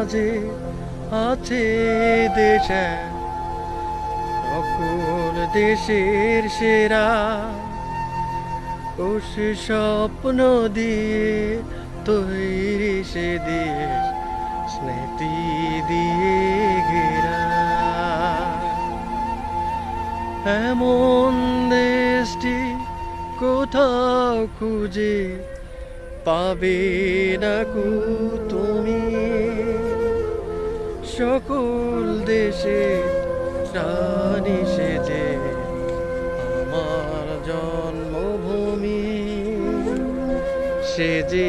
মাঝে আছে দেশ এক, সকল দেশের সেরা। ও সে স্বপ্ন দিয়ে তৈরি সে দেশ, স্মৃতি দিয়ে ঘেরা। এমন দেশটি কোথাও খুঁজে পাবে না কো তুমি। সকল দেশে প্রাণী সেজে আমার জন্মভূমি, সে যে